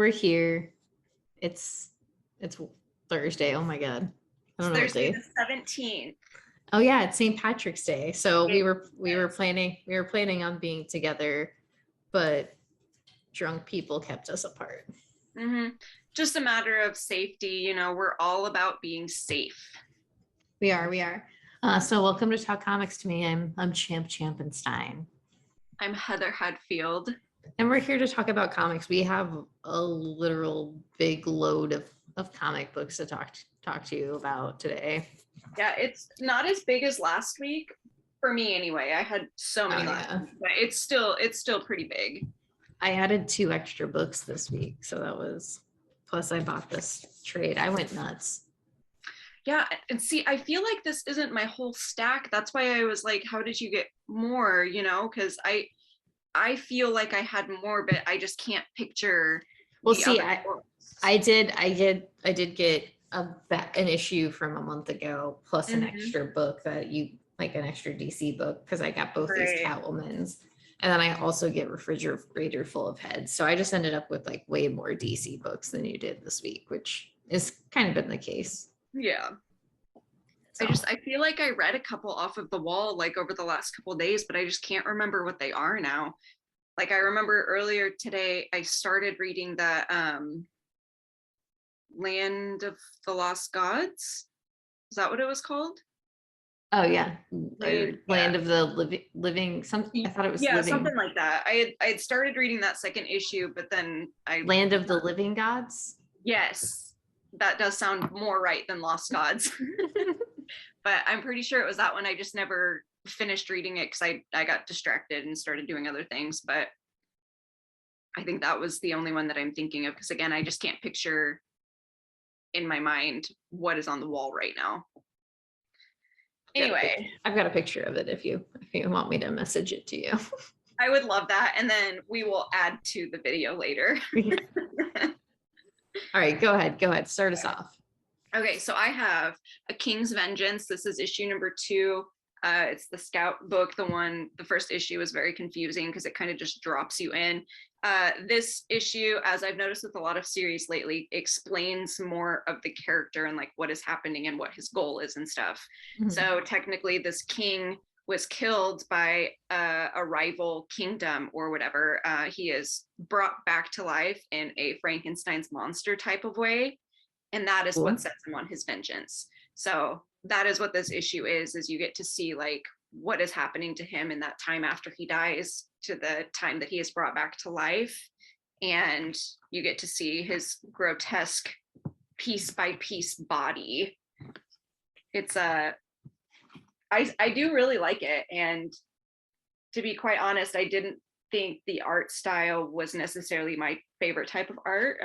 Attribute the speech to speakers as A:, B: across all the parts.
A: We're here. It's Thursday. Oh my God. I don't know what
B: Thursday
A: day.
B: the 17th.
A: Oh yeah, it's St. Patrick's Day. So we were
B: Yes.
A: planning on being together, but drunk people kept us apart.
B: Just a matter of safety. You know, we're all about being safe.
A: We are. So welcome to Talk Comics to me. I'm Champ Champenstein.
B: I'm Heather Hadfield.
A: And we're here to talk about comics. We have a literal big load of comic books to talk to you about today.
B: Yeah, it's not as big as last week for me anyway. I had so many last week, but it's still pretty big.
A: I added 2 extra books this week, so that was plus I bought this trade. I went nuts.
B: Yeah, and see, I feel like this isn't my whole stack. That's why I was like, how did you get more, you know? Because I feel like I had more, but I just can't picture.
A: Well, see, I did get an issue from a month ago, plus an extra book that an extra DC book, because I got both these Catwomans, and then I also get refrigerator full of heads. So I just ended up with like way more DC books than you did this week, which is kind of been the case.
B: Yeah. So. I feel like I read a couple off of the wall like over the last couple of days, but I just can't remember what they are now. Like I remember earlier today, I started reading the Land of the Lost Gods. Is that what it was called?
A: Oh yeah, Land of the Living. Something. I thought it was living.
B: Something like that. I had started reading that second issue, but then
A: Land of the Living Gods.
B: Yes, that does sound more right than Lost Gods. But I'm pretty sure it was that one. I just never finished reading it because I got distracted and started doing other things. But I think that was the only one that I'm thinking of, because again, I just can't picture in my mind what is on the wall right now. Anyway,
A: I've got a picture of it if you want me to message it to you.
B: I would love that, and then we will add to the video later.
A: All right, go ahead, start us off.
B: Okay, so I have A King's Vengeance. This is issue number 2. It's the Scout book. The first issue is very confusing because it kind of just drops you in. This issue, as I've noticed with a lot of series lately, explains more of the character and like what is happening and what his goal is and stuff. So technically this king was killed by a rival kingdom or whatever. He is brought back to life in a Frankenstein's monster type of way. And that is what sets him on his vengeance. So that is what this issue is you get to see like what is happening to him in that time after he dies to the time that he is brought back to life. And you get to see his grotesque piece by piece body. It's I do really like it. And to be quite honest, I didn't think the art style was necessarily my favorite type of art.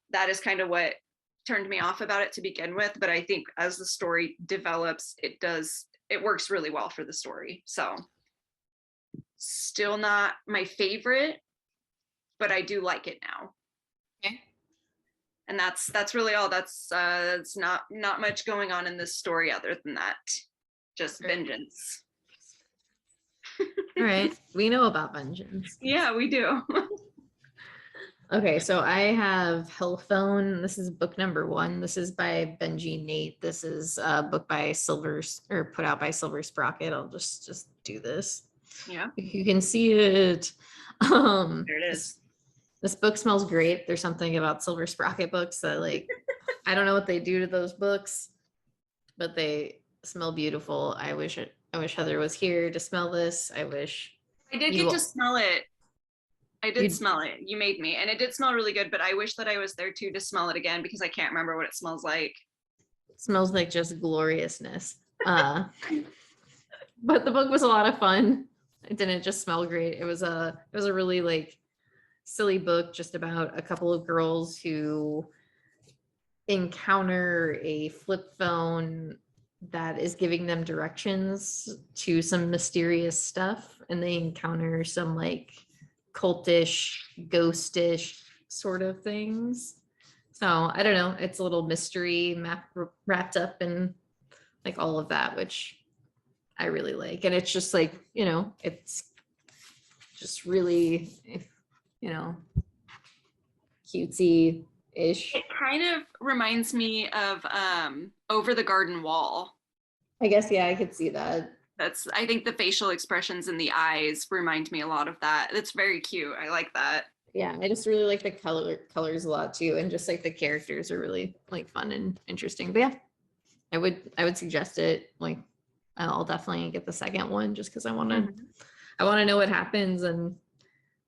B: That is kind of what turned me off about it to begin with, but I think as the story develops, it works really well for the story. So still not my favorite, but I do like it now.
A: Okay.
B: And that's really all. It's not much going on in this story other than that. Just vengeance.
A: All right. We know about vengeance.
B: Yeah, we do.
A: Okay, so I have Hellphone. This is book number 1. This is by Benji Nate. This is a book by put out by Silver Sprocket. I'll just do this.
B: Yeah.
A: You can see it.
B: There it is.
A: This book smells great. There's something about Silver Sprocket books that like, I don't know what they do to those books, but they smell beautiful. I wish Heather was here to smell this. I
B: did get to smell it. I did smell it. You made me. And it did smell really good, but I wish that I was there too to smell it again because I can't remember what it smells like.
A: It smells like just gloriousness. But the book was a lot of fun. It didn't just smell great. It was a really like silly book just about a couple of girls who encounter a flip phone that is giving them directions to some mysterious stuff, and they encounter some like cultish, ghostish sort of things. So I don't know, it's a little mystery wrapped up in like all of that, which I really like. And it's just like, it's just really, cutesy-ish.
B: It kind of reminds me of Over the Garden Wall.
A: I guess, yeah, I could see that.
B: I think the facial expressions in the eyes remind me a lot of that. It's very cute. I like that.
A: Yeah, I just really like the colors a lot too, and just like the characters are really like fun and interesting. But yeah, I would suggest it. Like, I'll definitely get the second one just because I want to know what happens, and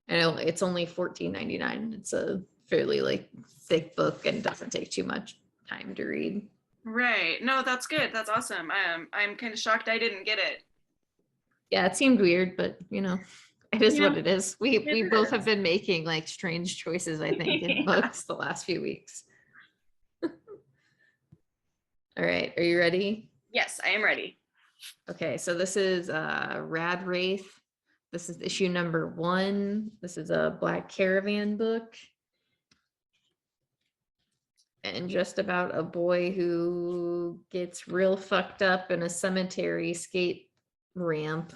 A: I know it's only $14.99. It's a fairly like thick book and doesn't take too much time to read.
B: Right. No, that's good. That's awesome. I'm kind of shocked I didn't get it.
A: Yeah, it seemed weird, but it is what it is. We
B: it
A: both
B: is.
A: have been making like strange choices, I think, in books the last few weeks. All right, are you ready?
B: Yes, I am ready.
A: Okay, so this is Rad Wraith. This is issue number 1. This is a Black Caravan book. And just about a boy who gets real fucked up in a cemetery skate ramp.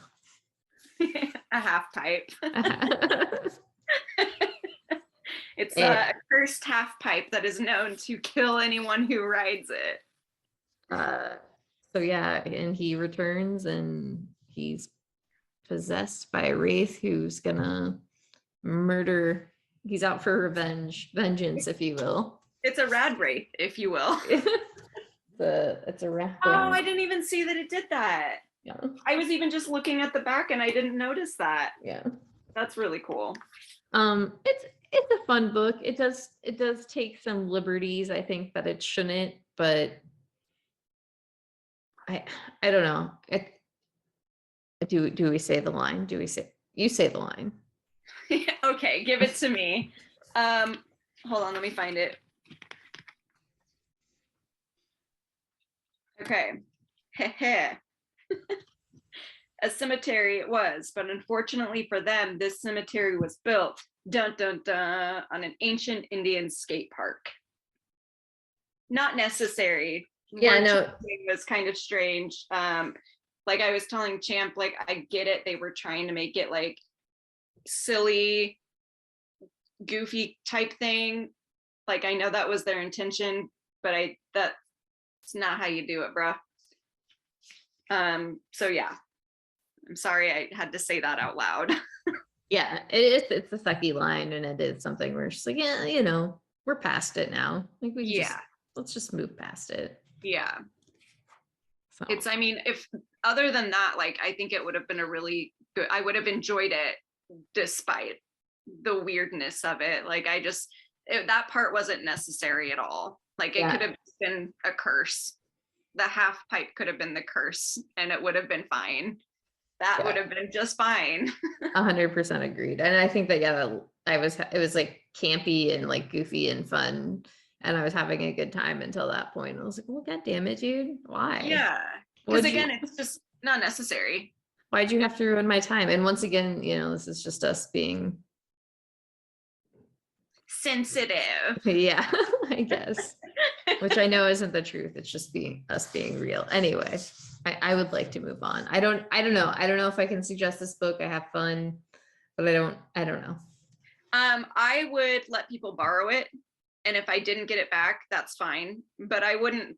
B: A half pipe. It's a cursed half pipe that is known to kill anyone who rides it.
A: So yeah, and he returns and he's possessed by a wraith who's gonna murder. He's out for vengeance, if you will.
B: It's a Rad Wraith, if you will.
A: It's a rat.
B: Oh, I didn't even see that it did that.
A: Yeah.
B: I was even just looking at the back and I didn't notice that.
A: Yeah.
B: That's really cool.
A: It's a fun book. It does take some liberties, I think, that it shouldn't, but I don't know. Do we say the line? You say the line?
B: Okay, give it to me. Hold on, let me find it. Okay. A cemetery it was, but unfortunately for them, this cemetery was built, dun dun dun, on an ancient Indian skate park. Not necessary.
A: Yeah, no.
B: It was kind of strange. Like I was telling Champ, like I get it. They were trying to make it like silly, goofy type thing. Like I know that was their intention, but that's not how you do it, bruh. So yeah, I'm sorry I had to say that out loud.
A: Yeah, it's a sucky line, and it is something where it's like, yeah, we're past it now. Like let's just move past it.
B: Yeah.
A: So.
B: I mean, if other than that, like I think it would have been a really good, I would have enjoyed it despite the weirdness of it. Like that part wasn't necessary at all. Like it could have been a curse. The half pipe could have been the curse and it would have been fine. That would have been just fine.
A: 100% agreed. And I think that, it was like campy and like goofy and fun. And I was having a good time until that point. I was like, well, God damn it, dude. Why?
B: Yeah. Because again, it's just not necessary.
A: Why'd you have to ruin my time? And once again, this is just us being
B: sensitive.
A: Yeah, I guess. Which I know isn't the truth. It's just us being real. Anyway, I would like to move on. I don't know. I don't know if I can suggest this book. I have fun, but I don't know.
B: I would let people borrow it. And if I didn't get it back, that's fine. But I wouldn't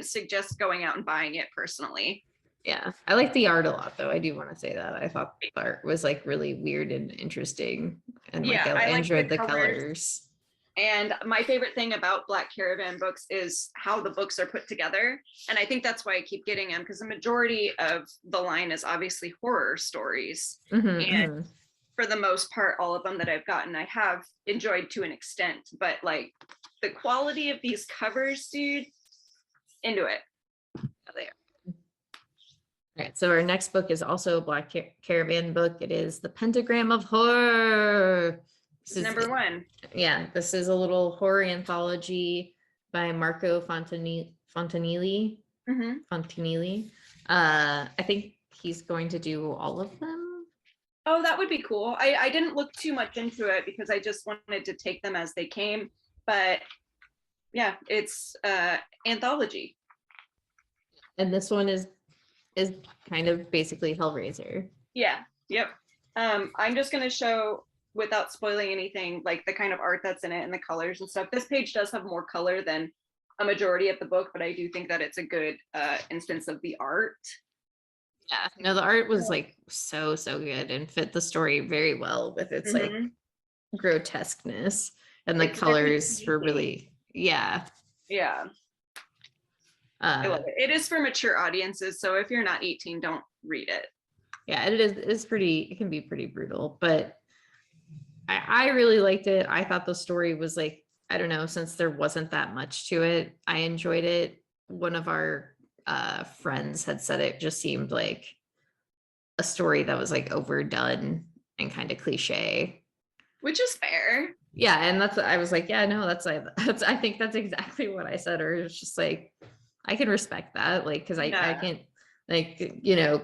B: suggest going out and buying it personally.
A: Yeah. I like the art a lot though. I do want to say that. I thought the art was like really weird and interesting. And I enjoyed the colors.
B: And my favorite thing about Black Caravan books is how the books are put together. And I think that's why I keep getting them, because the majority of the line is obviously horror stories. And for the most part, all of them that I've gotten, I have enjoyed to an extent. But like the quality of these covers, dude, into it.
A: They are. All right, so our next book is also a Black Caravan book. It is The Pentagram of Horror.
B: This is number 1.
A: Yeah, this is a little horror anthology by Marco Fontanilli. Fontanilli. I think he's going to do all of them.
B: Oh, that would be cool. I didn't look too much into it because I just wanted to take them as they came. But yeah, it's anthology.
A: And this one is kind of basically Hellraiser.
B: Yeah. Yep. I'm just going to show without spoiling anything, like the kind of art that's in it and the colors and stuff. This page does have more color than a majority of the book, but I do think that it's a good instance of the art.
A: Yeah, no, the art was like so good and fit the story very well with its like grotesqueness, and the
B: It's very
A: colors were really, yeah.
B: yeah. I love it. It is for mature audiences, so if you're not 18, don't read it.
A: Yeah, it's pretty, it can be pretty brutal, but I really liked it. I thought the story was like, I don't know, since there wasn't that much to it, I enjoyed it. One of our friends had said it just seemed like a story that was like overdone and kind of cliche.
B: Which is fair.
A: Yeah, and that's, I was like, yeah, no, that's I think that's exactly what I said. Or it's just like, I can respect that, like, because I can't, like, you know,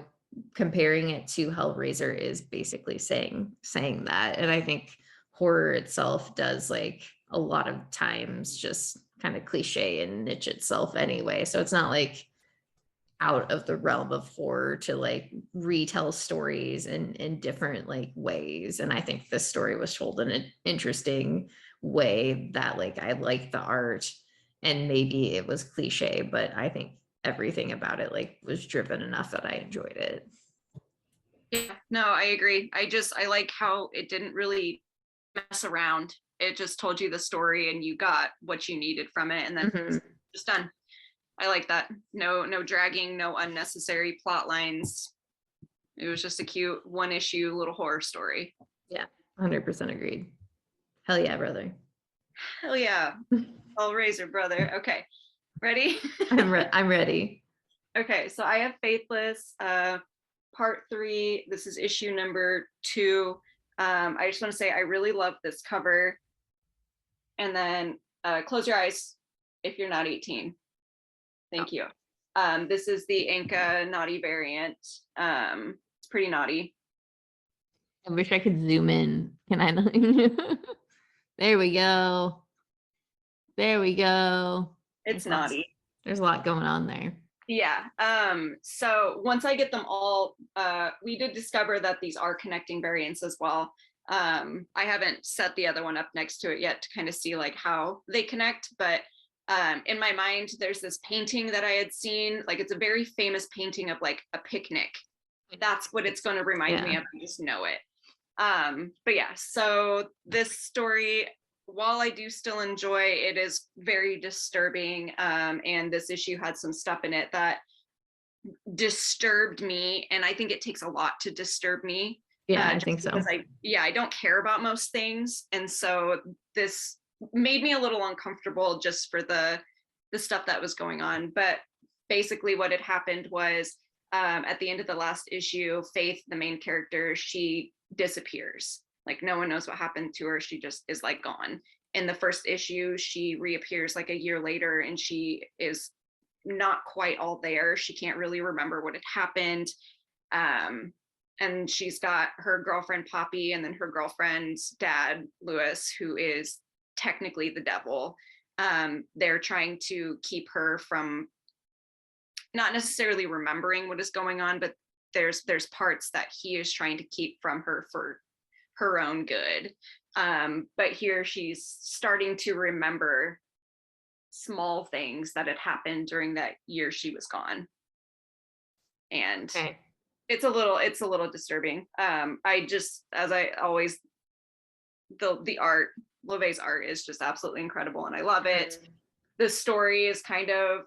A: comparing it to Hellraiser is basically saying that. And I think horror itself does like a lot of times just kind of cliche and niche itself anyway. So it's not like out of the realm of horror to like retell stories in different like ways. And I think this story was told in an interesting way that like I like the art, and maybe it was cliche, but I think everything about it like was driven enough that I enjoyed it.
B: Yeah, no, I agree. I like how it didn't really mess around. It just told you the story and you got what you needed from it, and then just done. I like that. No dragging, no unnecessary plot lines. It was just a cute one issue little horror story.
A: Yeah, 100% agreed. Hell yeah, brother.
B: Hell yeah. Hellraiser, brother. Okay, ready?
A: I'm ready.
B: Okay, so I have Faithless, part 3. This is issue number 2. I just want to say I really love this cover. And then close your eyes if you're not 18. Thank you. This is the Ncbd variant. It's pretty naughty.
A: I wish I could zoom in. Can I? There we go. There we go.
B: It's naughty.
A: There's a lot going on there.
B: Yeah. So once I get them all, we did discover that these are connecting variants as well. I haven't set the other one up next to it yet to kind of see like how they connect, but in my mind, there's this painting that I had seen, like it's a very famous painting of like a picnic. That's what it's going to remind me of. I just know it. But yeah, so this story, while I do still enjoy, it is very disturbing. And this issue had some stuff in it that disturbed me. And I think it takes a lot to disturb me.
A: Yeah, I think so.
B: I don't care about most things. And so this made me a little uncomfortable just for the stuff that was going on. But basically what had happened was at the end of the last issue, Faith, the main character, she disappears. Like no one knows what happened to her. She just is like gone. In the first issue, she reappears like a year later and she is not quite all there. She can't really remember what had happened. And she's got her girlfriend Poppy and then her girlfriend's dad, Lewis, who is technically the devil. They're trying to keep her from not necessarily remembering what is going on, but there's parts that he is trying to keep from her for her own good. But here she's starting to remember small things that had happened during that year she was gone. And it's a little disturbing. I just, as I always, the art, Love's art is just absolutely incredible and I love it. The story is kind of,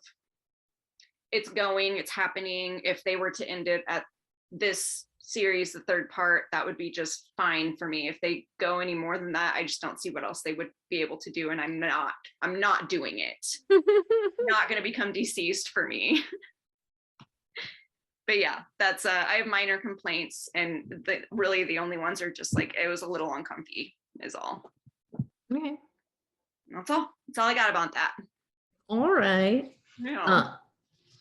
B: it's happening. If they were to end it at this series, the third part, that would be just fine for me. If they go any more than that, I just don't see what else they would be able to do. And I'm not doing it. Not going to become deceased for me. But yeah, that's I have minor complaints, and really the only ones are just like it was a little uncomfy is all.
A: Okay.
B: That's all I got about that.
A: All right.
B: Yeah.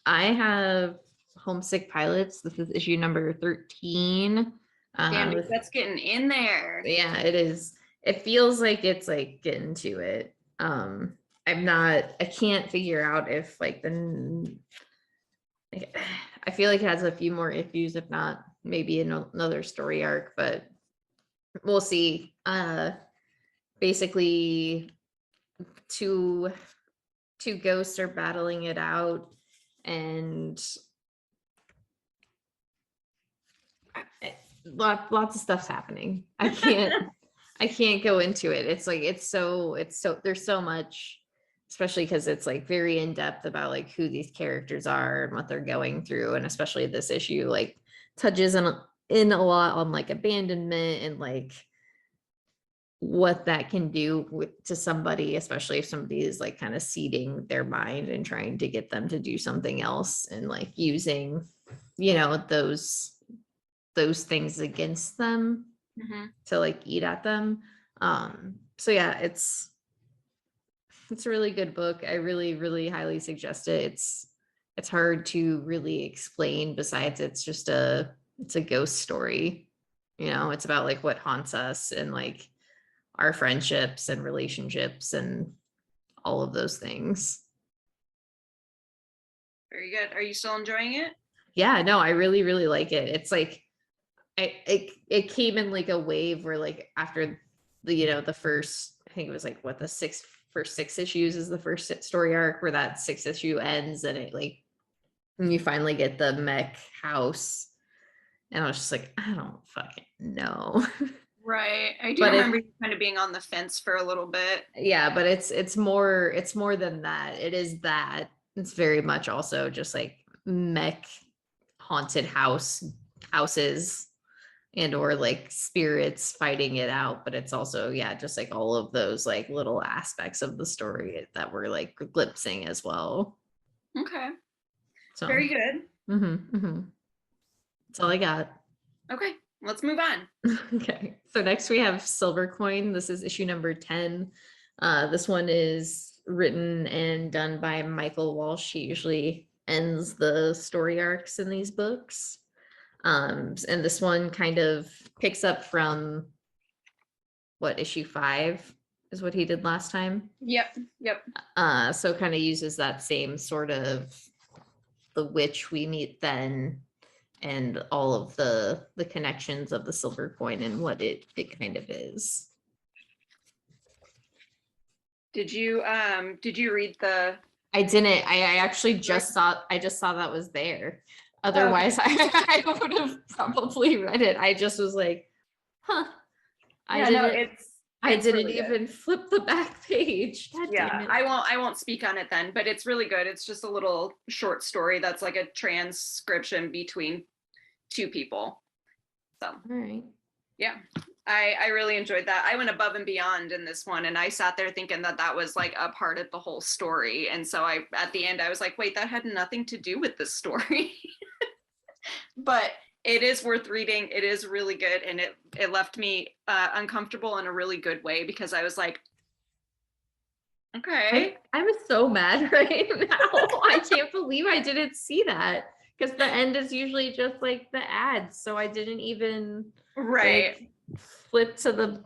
A: I have Homesick Pilots. This is issue number 13.
B: Damn, that's getting in there.
A: Yeah, it is. It feels like it's like getting to it. I can't figure out if like I feel like it has a few more issues, if not maybe another story arc, but we'll see. Basically two ghosts are battling it out, and lots of stuff's happening. I can't go into it. It's like it's so there's so much, especially because it's like very in depth about like who these characters are and what they're going through, and especially this issue like touches in a lot on like abandonment and like what that can do to somebody, especially if somebody is like kind of seeding their mind and trying to get them to do something else, and like using, those things against them to like eat at them. So yeah, it's a really good book. I really, really highly suggest it. It's hard to really explain, besides it's a ghost story. It's about like what haunts us and like our friendships and relationships and all of those things.
B: Very good. Are you still enjoying it?
A: Yeah, no, I really, really like it. It's like it came in like a wave where like after the first, I think it was like what the first 6 issues is the first story arc, where that 6th issue ends, and it like, and you finally get the mech house, and I was just like, I don't fucking know.
B: Right. I do
A: But
B: remember you kind of being on the fence for a little bit.
A: yeah, but it's more than that. It is that. It's very much also just like mech haunted houses and or like spirits fighting it out, but it's also, yeah, just like all of those like little aspects of the story that we're like glimpsing as well.
B: Okay.
A: So
B: Very good.
A: That's all I got.
B: Okay, let's move on.
A: Okay, so next we have Silver Coin. This is issue number 10. This one is written and done by Michael Walsh. He usually ends the story arcs in these books. And this one kind of picks up from what, issue 5 is what he did last time.
B: Yep.
A: So kind of uses that same sort of the witch we meet then, and all of the connections of the silver coin and what it kind of is.
B: Did you read the?
A: I didn't. I actually just saw that was there. Otherwise,
B: Okay.
A: I would have probably read it. I just was like, huh. I didn't
B: really
A: even flip the back page. God
B: yeah,
A: damn it.
B: I won't speak on it then, but it's really good. It's just a little short story that's like a transcription between 2 people. So
A: All right.
B: yeah, I really enjoyed that. I went above and beyond in this one, and I sat there thinking that was like a part of the whole story. And so at the end I was like, wait, that had nothing to do with this story. But it is worth reading. It is really good, and it left me uncomfortable in a really good way, because I was like, okay.
A: I'm so mad right now. I can't believe I didn't see that, because the end is usually just like the ads. So I didn't even
B: Right.
A: like, flip to the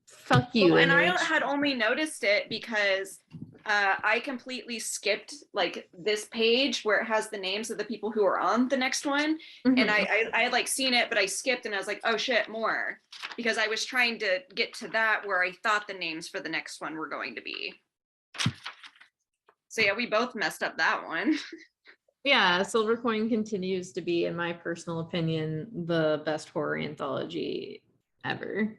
A: fuck you.
B: Well, and I
A: image.
B: had only noticed it because I completely skipped like this page where it has the names of the people who are on the next one. And I had like seen it, but I skipped, and I was like, oh shit, more. Because I was trying to get to that where I thought the names for the next one were going to be. So yeah, we both messed up that one.
A: Yeah, Silver Coin continues to be, in my personal opinion, the best horror anthology ever.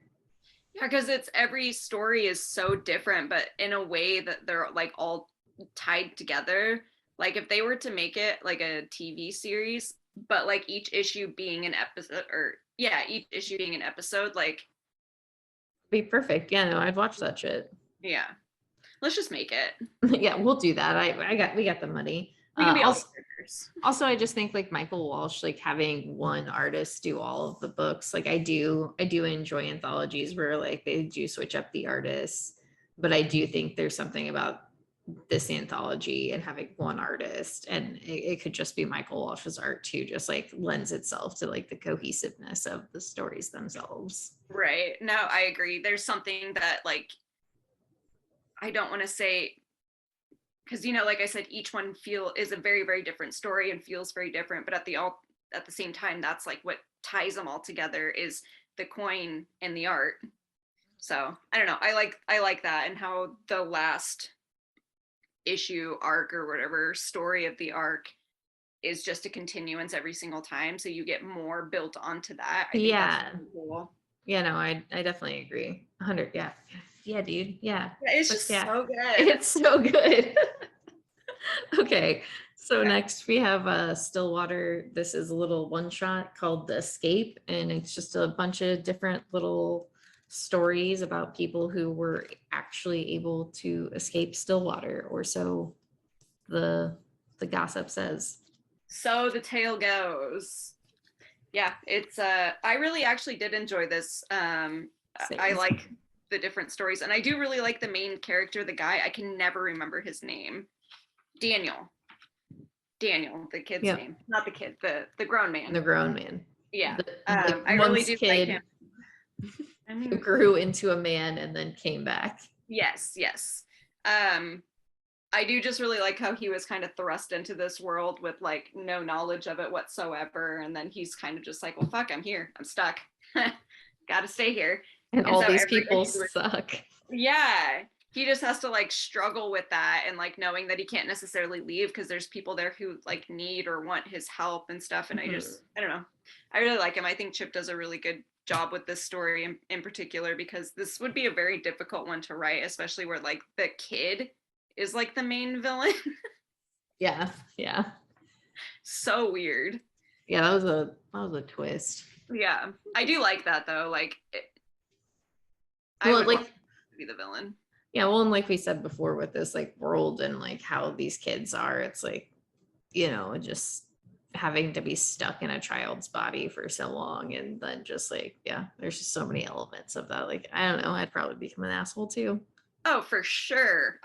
B: Yeah, because every story is so different, but in a way that they're like all tied together. Like if they were to make it like a TV series, but like each issue being an episode, or yeah, each issue being an episode, like
A: Be perfect. Yeah, no, I've watched that shit.
B: yeah. Let's just make it.
A: Yeah, we'll do that. We got the money.
B: We can be all
A: Also, I just think like Michael Walsh, like having one artist do all of the books, like I do enjoy anthologies where like they do switch up the artists, but I do think there's something about this anthology and having one artist, and it could just be Michael Walsh's art too, just like lends itself to like the cohesiveness of the stories themselves.
B: Right. No, I agree. There's something that like, I don't want to say, because like I said, each one is a very, very different story and feels very different, but at the same time, that's like what ties them all together, is the coin and the art. So I don't know. I like that, and how the last issue arc or whatever story of the arc is just a continuance every single time. So you get more built onto that. I think that's really cool.
A: Yeah, no, I definitely agree. 100, yeah. Yeah, dude. Yeah.
B: It's just so good.
A: It's so good. Okay. So next we have Stillwater. This is a little one shot called The Escape, and it's just a bunch of different little stories about people who were actually able to escape Stillwater, or so the gossip says.
B: So the tale goes. Yeah, it's I really actually did enjoy this. I like the different stories, and I do really like the main character, the guy. I can never remember his name. Daniel, the kid's name. Not the kid, the grown man.
A: The grown man.
B: Yeah. I really do like him.
A: Who grew into a man and then came back.
B: Yes. I do just really like how he was kind of thrust into this world with like no knowledge of it whatsoever. And then he's kind of just like, well, fuck, I'm here. I'm stuck. Gotta stay here.
A: And all these people suck.
B: Yeah. He just has to like struggle with that, and like knowing that he can't necessarily leave because there's people there who like need or want his help and stuff. And I don't know. I really like him. I think Chip does a really good job with this story in particular, because this would be a very difficult one to write, especially where like the kid is like the main villain.
A: Yeah.
B: So weird.
A: Yeah, that was a twist.
B: Yeah, I do like that though. Like,
A: I would like
B: to be the villain.
A: Yeah, well, and like we said before with this like world and like how these kids are, it's like, just having to be stuck in a child's body for so long, and then just like, yeah, there's just so many elements of that. Like, I don't know, I'd probably become an asshole too.
B: Oh, for sure.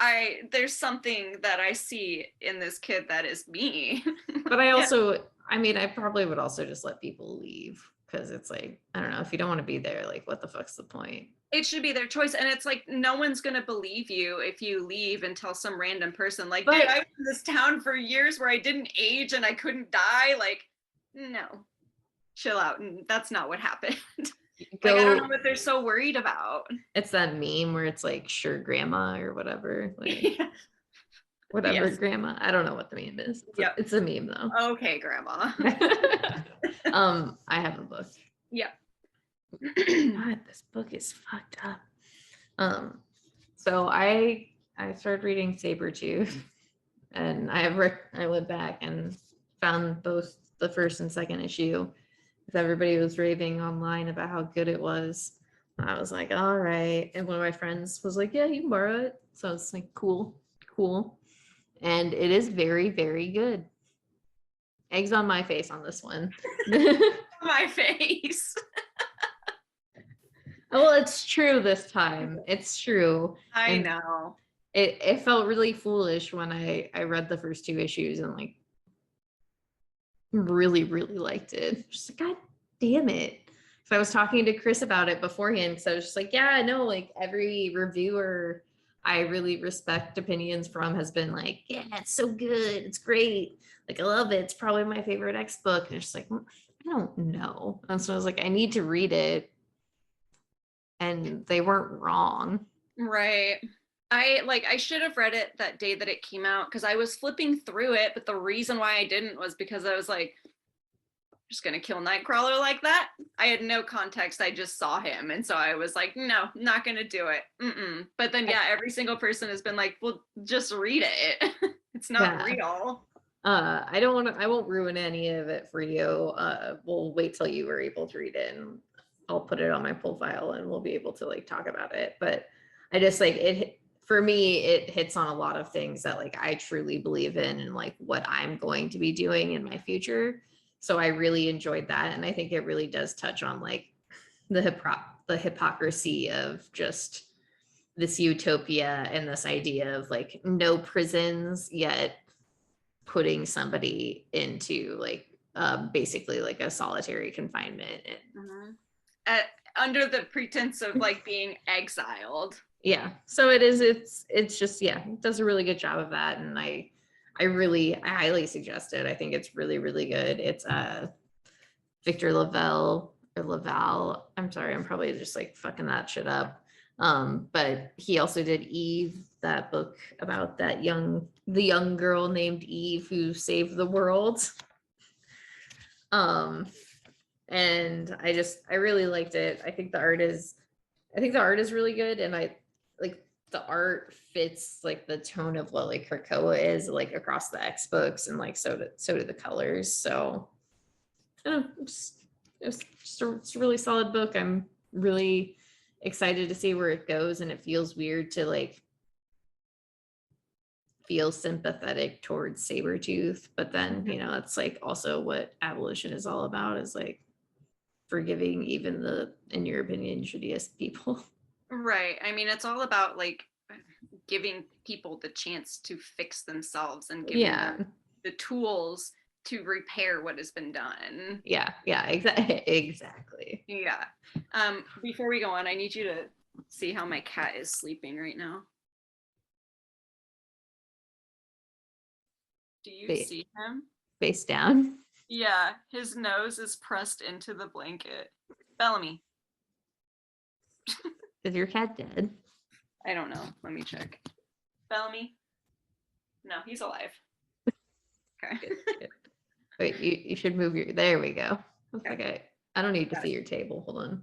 B: There's something that I see in this kid that is me.
A: But I also, I probably would also just let people leave, because it's like, I don't know, if you don't want to be there, like, what the fuck's the point?
B: It should be their choice. And it's like, no one's going to believe you if you leave and tell some random person, like, dude, I was in this town for years where I didn't age and I couldn't die. Like, no, chill out. And that's not what happened. Like, I don't know what they're so worried about.
A: It's that meme where it's like, sure, grandma, or whatever. Like, whatever, yes. Grandma. I don't know what the meme is. It's a meme though.
B: Okay, grandma.
A: I have a book.
B: Yeah.
A: God, this book is fucked up. So I started reading Sabertooth, and I went back and found both the first and second issue, because everybody was raving online about how good it was. I was like, all right. And one of my friends was like, yeah, you can borrow it. So it's like, cool. And it is very, very good. Eggs on my face on this one.
B: My face.
A: Well, it's true this time. It's true.
B: I know.
A: It felt really foolish when I read the first two issues and like really, really liked it. Just like, God damn it. So I was talking to Chris about it beforehand, because I was just like, yeah, no, like every reviewer I really respect opinions from has been like, yeah, it's so good. It's great. Like, I love it. It's probably my favorite X book. And it's just like, I don't know. And so I was like, I need to read it. And they weren't wrong.
B: Right. I should have read it that day that it came out, because I was flipping through it, but the reason why I didn't was because I was like, I'm just gonna kill Nightcrawler like that. I had no context. I just saw him, and so I was like, no, not gonna do it. But then every single person has been like, well, just read it. It's not real.
A: I won't ruin any of it for you. We'll wait till you are able to read it, and I'll put it on my profile and we'll be able to like talk about it. But I just like it, for me, it hits on a lot of things that like I truly believe in, and like what I'm going to be doing in my future. So I really enjoyed that. And I think it really does touch on like the hypocrisy of just this utopia and this idea of like no prisons, yet putting somebody into like basically like a solitary confinement.
B: Under the pretense of like being exiled.
A: Yeah. So it's just, it does a really good job of that. And I highly suggest it. I think it's really, really good. It's Victor Lavelle or Laval. I'm sorry, I'm probably just like fucking that shit up. But he also did Eve, that book about the young girl named Eve who saved the world. And I really liked it. I think the art is really good, and I like the art fits like the tone of what like Krakoa is like across the X books, and like so do the colors. So I don't know, it's just a really solid book. I'm really excited to see where it goes, and it feels weird to like feel sympathetic towards Sabertooth, but then it's like also what abolition is all about, is like forgiving even the, in your opinion, shittiest people.
B: Right. I mean, it's all about like giving people the chance to fix themselves and giving them the tools to repair what has been done.
A: Yeah, exactly.
B: Yeah. Before we go on, I need you to see how my cat is sleeping right now. Do you see him?
A: Face down.
B: Yeah, his nose is pressed into the blanket. Bellamy.
A: Is your cat dead?
B: I don't know. Let me check. Bellamy? No, he's alive. Okay.
A: Good. Wait, you should move your, there we go.
B: Okay.
A: Okay. I don't need to see your table. Hold on.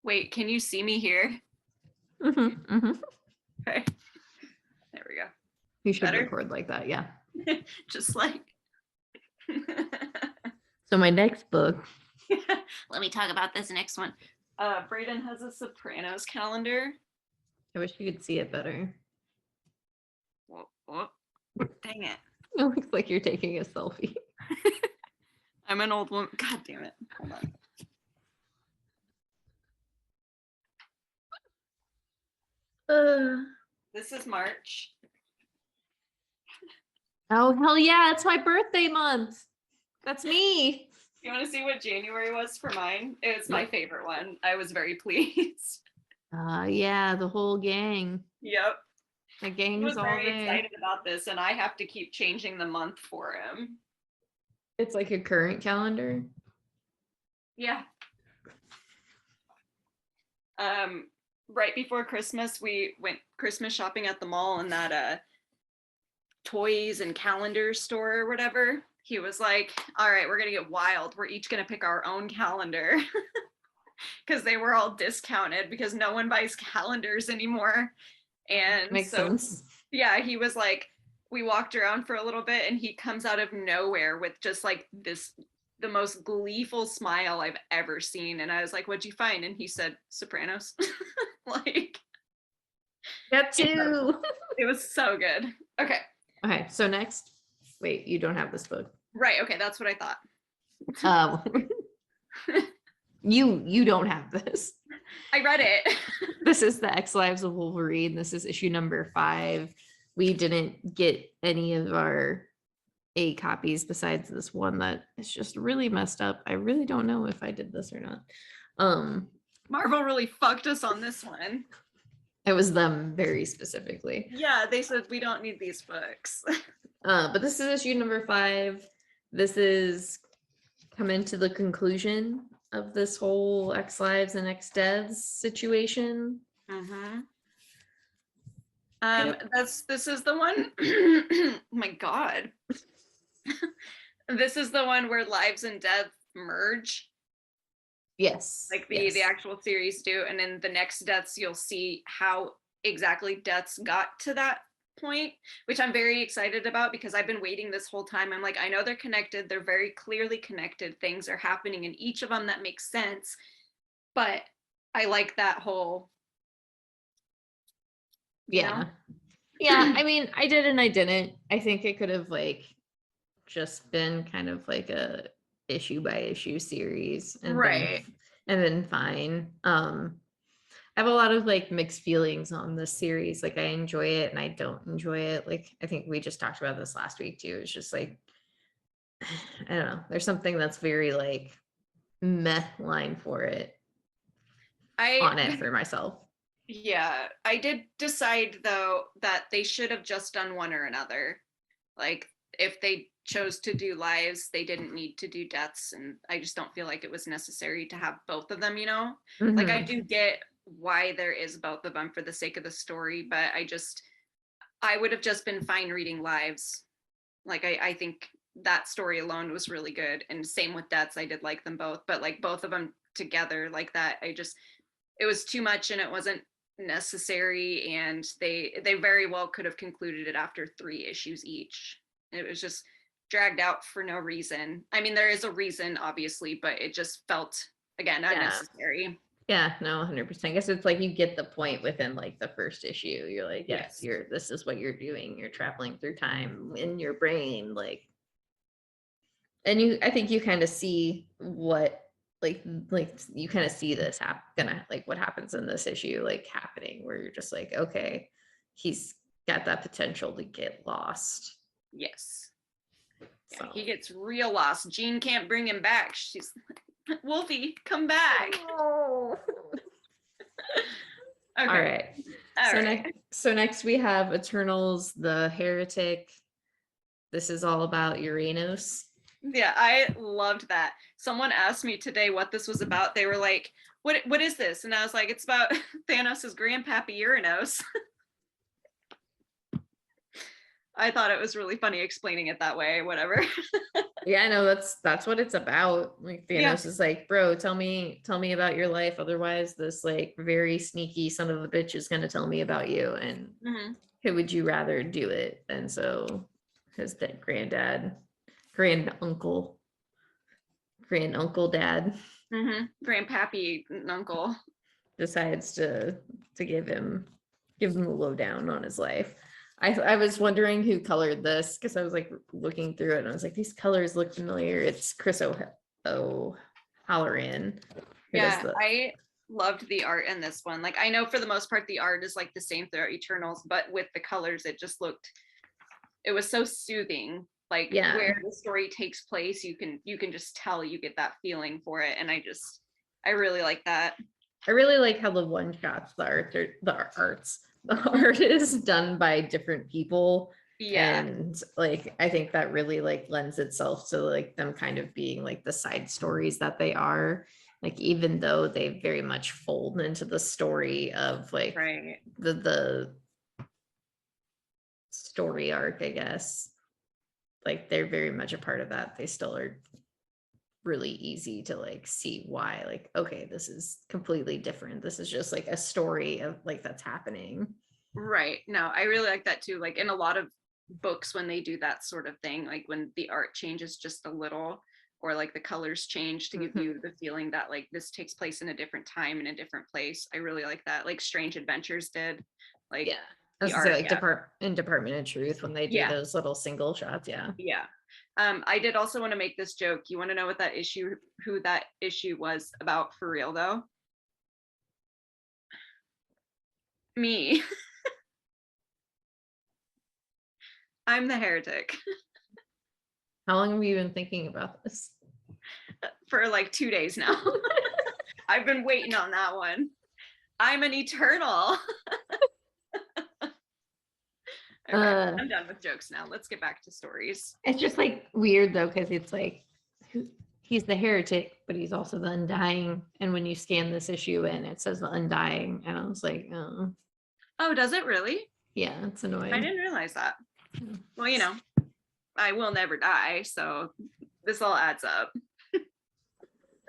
B: Wait, can you see me here?
A: Mm-hmm, mm-hmm.
B: Okay. There we go.
A: You should record like that, yeah.
B: Just like.
A: So my next book.
B: Let me talk about this next one. Brayden has a Sopranos calendar.
A: I wish you could see it better.
B: Whoa. Dang it.
A: It looks like you're taking a selfie.
B: I'm an old woman. God damn it. Hold on. This is March.
A: Oh, hell yeah. It's my birthday month. That's me.
B: You want to see what January was for mine? It was my favorite one. I was very pleased.
A: Yeah, the whole gang.
B: Yep.
A: The gang's
B: I was
A: all
B: very
A: there.
B: excited about this, and I have to keep changing the month for him.
A: It's like a current calendar.
B: Yeah. Right before Christmas, we went Christmas shopping at the mall, and that toys and calendar store or whatever. He was like, all right, we're gonna get wild. We're each gonna pick our own calendar. Because they were all discounted because no one buys calendars anymore. And
A: makes sense.
B: Yeah, he was like, we walked around for a little bit, and he comes out of nowhere with just like the most gleeful smile I've ever seen. And I was like, what'd you find? And he said, Sopranos. Like,
A: that too.
B: It was so good. Okay,
A: so next, wait, you don't have this book.
B: Right, okay, that's what I thought.
A: You don't have this.
B: I read it.
A: This is the X Lives of Wolverine. This is issue number 5. We didn't get any of our A copies besides this one that is just really messed up. I really don't know if I did this or not.
B: Marvel really fucked us on this one.
A: It was them very specifically.
B: Yeah, they said we don't need these books.
A: But this is issue number 5. This is coming to the conclusion of this whole X Lives and X Devs situation.
B: Mm-hmm. This is the one. My God. This is the one where lives and death merge.
A: Yes.
B: Like the actual series do. And in the next deaths, you'll see how exactly deaths got to that point, which I'm very excited about because I've been waiting this whole time. I'm like, I know they're connected. They're very clearly connected. Things are happening in each of them that makes sense. But I like that whole.
A: Yeah. Yeah. I mean, I did and I didn't. I think it could have like just been kind of like a issue by issue series and
B: right.
A: Been fine. I have a lot of like mixed feelings on this series. Like I enjoy it and I don't enjoy it. Like I think we just talked about this last week too. It's just like I don't know. There's something that's very like meh line for it. On it for myself.
B: Yeah, I did decide though that they should have just done one or another. Like if they chose to do lives, they didn't need to do deaths, and I just don't feel like it was necessary to have both of them, you know? Like I
A: Mhm.
B: do get why there is both of them for the sake of the story, but I would have just been fine reading lives. Like I think that story alone was really good, and same with deaths, I did like them both, but like both of them together like that, it was too much and it wasn't necessary, and they very well could have concluded it after 3 issues each. It was just dragged out for no reason. I mean, there is a reason obviously, but it just felt, again,
A: Yeah.
B: unnecessary.
A: Yeah, no, 100%. I guess it's like you get the point within like the first issue. You're like, yes,
B: Yes.
A: this is what you're doing. You're traveling through time in your brain, like, and I think you kind of see what like you kind of see this gonna like what happens in this issue like happening, where you're just like, okay, he's got that potential to get lost.
B: Yes. Yeah,
A: So.
B: he gets real lost. Jean can't bring him back. She's like, Wolfie, come back.
A: Oh.
B: Okay.
A: All right.
B: All
A: so
B: right.
A: so next we have Eternals, the Heretic. This is all about Uranos.
B: Yeah, I loved that. Someone asked me today what this was about. They were like, what is this? And I was like, it's about Thanos' grandpappy Uranos. I thought it was really funny explaining it that way, whatever.
A: Yeah, I know that's what it's about. Like Thanos
B: Yeah.
A: is like, bro, tell me about your life. Otherwise, this like very sneaky son of a bitch is gonna tell me about you. And
B: Mm-hmm.
A: who would you rather do it? And so his granduncle dad
B: Mm-hmm. Grandpappy uncle.
A: decides to give him the lowdown on his life. I was wondering who colored this because I was like looking through it and I was like, these colors look familiar. It's Chris O'Halloran.
B: Yeah, I loved the art in this one. Like I know for the most part the art is like the same throughout Eternals, but with the colors it was so soothing. Like
A: Yeah.
B: where the story takes place, you can just tell, you get that feeling for it, and I really like that.
A: I really like how the one shots, the art is done by different people.
B: Yeah.
A: And like I think that really like lends itself to like them kind of being like the side stories that they are. Like even though they very much fold into the story of like
B: Right.
A: the story arc, I guess. Like they're very much a part of that. They still are really easy to like see why, like, okay, this is completely different. This is just like a story of like that's happening.
B: Right. No, I really like that too. Like in a lot of books when they do that sort of thing, like when the art changes just a little, or like the colors change to give you the feeling that like this takes place in a different time in a different place. I really like that. Like Strange Adventures did. Like
A: Yeah. I was
B: the
A: gonna say,
B: art,
A: like Department of Truth when they do those little single shots. Yeah.
B: Yeah. I did also want to make this joke. You want to know who that issue was about for real though? Me. I'm the heretic.
A: How long have you been thinking about this?
B: For like 2 days now. I've been waiting on that one. I'm an Eternal. Okay, I'm done with jokes now. Let's get back to stories.
A: It's just like weird though, because it's like he's the heretic, but he's also the undying. And when you scan this issue in, it says the undying. And I was like, oh.
B: Oh, does it really?
A: Yeah, it's annoying.
B: I didn't realize that. Well, you know, I will never die, so this all adds up.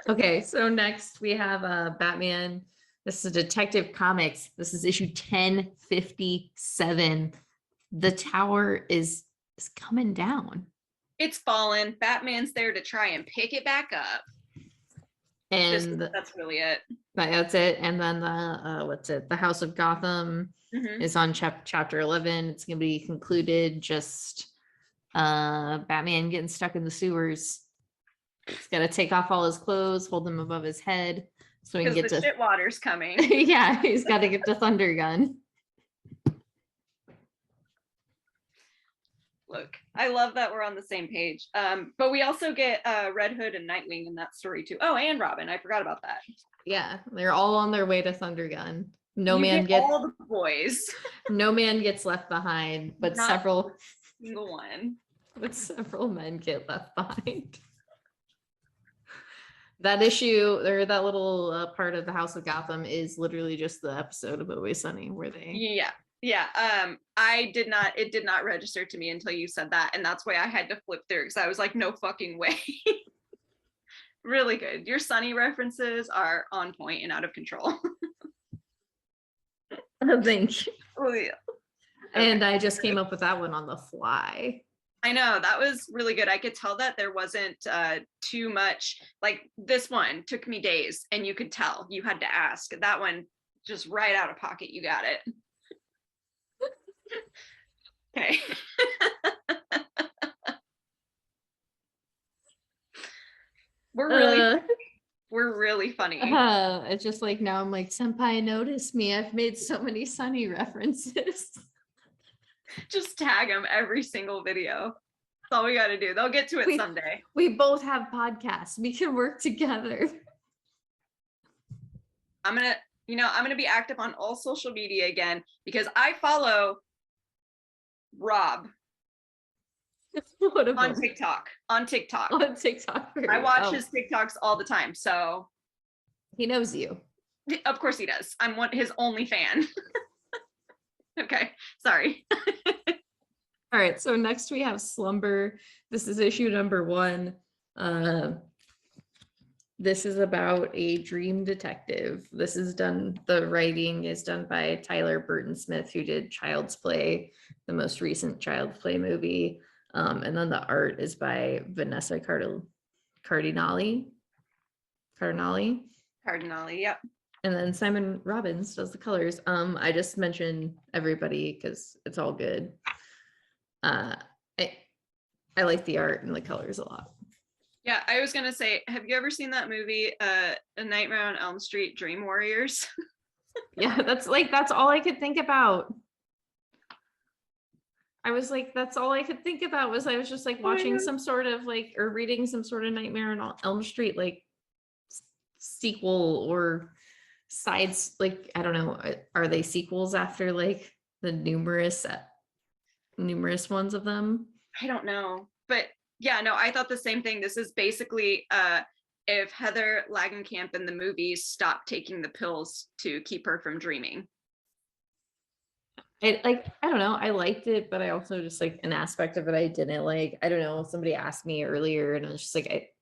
A: Okay, so next we have Batman. This is Detective Comics. This is issue 1057. The tower is coming down.
B: It's fallen. Batman's there to try and pick it back up.
A: And
B: that's really it.
A: That's it. And then the The House of Gotham is on chapter 11. It's gonna be concluded just Batman getting stuck in the sewers. He's got to take off all his clothes, hold them above his head so he can get
B: the shit water's coming.
A: Yeah, he's got to get the thunder gun.
B: Look, I love that we're on the same page. But we also get Red Hood and Nightwing in that story too. Oh, and Robin. I forgot about that.
A: Yeah, they're all on their way to Thunder Gun. No
B: you
A: man
B: gets all the boys.
A: No man gets left behind, but
B: Not
A: several
B: single one.
A: But several men get left behind. That issue, or that little part of the House of Gotham, is literally just the episode of Always Sunny where they.
B: Yeah. It did not register to me until you said that, and that's why I had to flip through, because I was like, no fucking way. Really good. Your Sunny references are on point and out of control.
A: Thank you.
B: Oh yeah.
A: And I just came up with that one on the fly.
B: I know, that was really good. I could tell that there wasn't too much, like this one took me days and you could tell you had to ask. That one just right out of pocket, you got it. Okay. We're really funny.
A: It's just like now I'm like, Senpai, notice me. I've made so many Sunny references.
B: Just tag them every single video. That's all we got to do. They'll get to it someday.
A: We both have podcasts. We can work together.
B: I'm gonna be active on all social media again because I follow Rob on TikTok. On TikTok. I watch his TikToks all the time. So
A: he knows you.
B: Of course he does. I'm his only fan. Okay, sorry.
A: All right, so next we have Slumber. This is issue number 1. This is about a dream detective. The writing is done by Tyler Burton Smith, who did Child's Play, the most recent Child's Play movie. And then the art is by Vanessa Cardinale,
B: yep.
A: And then Simon Robbins does the colors. I just mentioned everybody because it's all good. I like the art and the colors a lot.
B: Yeah, I was gonna say, have you ever seen that movie, A Nightmare on Elm Street, Dream Warriors?
A: Yeah, that's all I could think about. I was like, that's all I could think about was I was just like watching some sort of like, or reading some sort of Nightmare on Elm Street, like sequel or sides, like, I don't know, are they sequels after like the numerous ones of them?
B: I don't know, but yeah, no, I thought the same thing. This is basically if Heather Langenkamp in the movies stopped taking the pills to keep her from dreaming.
A: I don't know, I liked it, but I also just like an aspect of it I didn't like. I don't know, somebody asked me earlier and I was just like,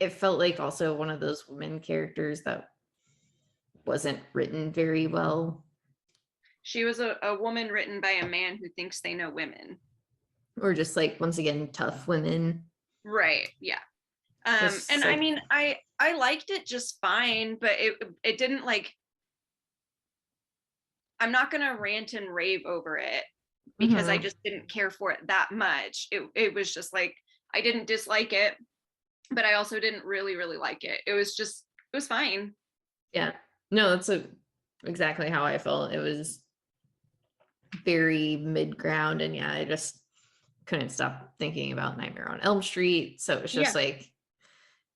A: it felt like also one of those women characters that wasn't written very well.
B: She was a woman written by a man who thinks they know women.
A: Or just like, once again, tough women.
B: Right, yeah. And like, I mean, I liked it just fine, but it didn't like, I'm not gonna rant and rave over it because I just didn't care for it that much. It was just like, I didn't dislike it, but I also didn't really like it. It was fine.
A: Yeah, no, that's exactly how I felt. It was very mid-ground, and yeah, I just couldn't stop thinking about Nightmare on Elm Street. So it's just like,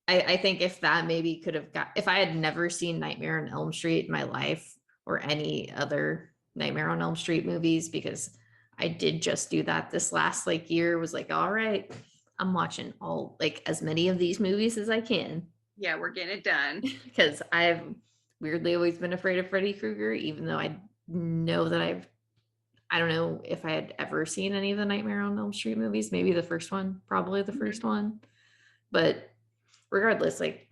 A: I think if that maybe could have if I had never seen Nightmare on Elm Street in my life or any other Nightmare on Elm Street movies, because I did just do that this last like year, was like, all right, I'm watching all like as many of these movies as I can.
B: Yeah, we're getting it done.
A: Because I've weirdly always been afraid of Freddy Krueger, even though I know that I don't know if I had ever seen any of the Nightmare on Elm Street movies, maybe the first one, probably the first one. But regardless, like,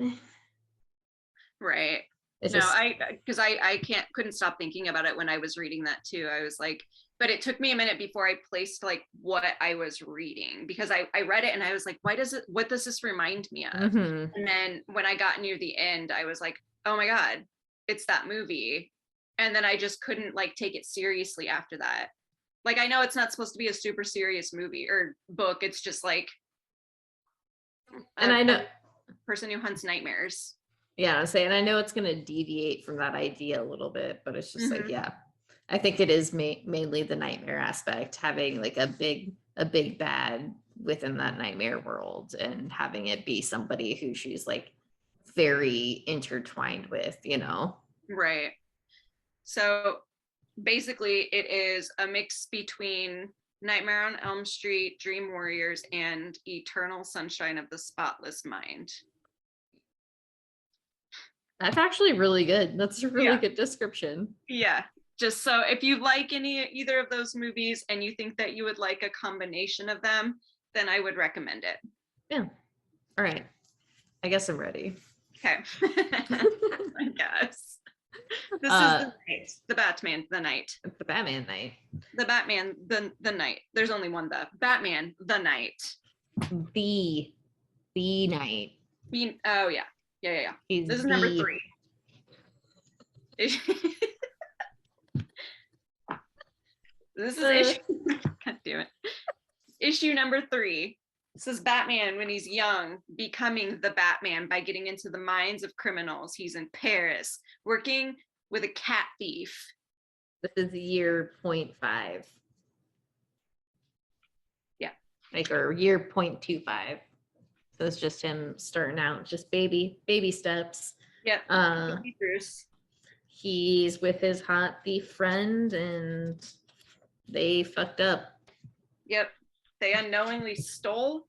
B: right. No, because I couldn't stop thinking about it when I was reading that too. I was like, but it took me a minute before I placed like what I was reading, because I read it and I was like, what does this remind me of? And then when I got near the end, I was like, oh my God, it's that movie. And then I just couldn't like take it seriously after that. Like, I know it's not supposed to be a super serious movie or book. It's just like,
A: and I know
B: a person who hunts nightmares.
A: Yeah, and I know it's going to deviate from that idea a little bit, but it's just like, yeah, I think it is mainly the nightmare aspect, having like a big bad within that nightmare world and having it be somebody who she's like very intertwined with, you know?
B: Right. So basically it is a mix between Nightmare on Elm Street, Dream Warriors, and Eternal Sunshine of the Spotless Mind.
A: That's actually really good. That's a really good description.
B: Yeah. Just so if you like either of those movies and you think that you would like a combination of them, then I would recommend it.
A: Yeah. All right. I guess I'm ready.
B: Okay. I guess. This is the night. The Batman, the night.
A: The Batman night.
B: The Batman, the night. There's only one the. Batman, the night.
A: The night.
B: Oh yeah. Yeah.
A: He's
B: this is number 3. This is issue. God damn it. Issue number 3. This is Batman when he's young, becoming the Batman by getting into the minds of criminals. He's in Paris, working with a cat thief.
A: This is year 0.5.
B: Yeah.
A: Like, or year 0.25. So it's just him starting out, just baby steps.
B: Yep. Bruce.
A: He's with his hot thief friend and they fucked up.
B: Yep. They unknowingly stole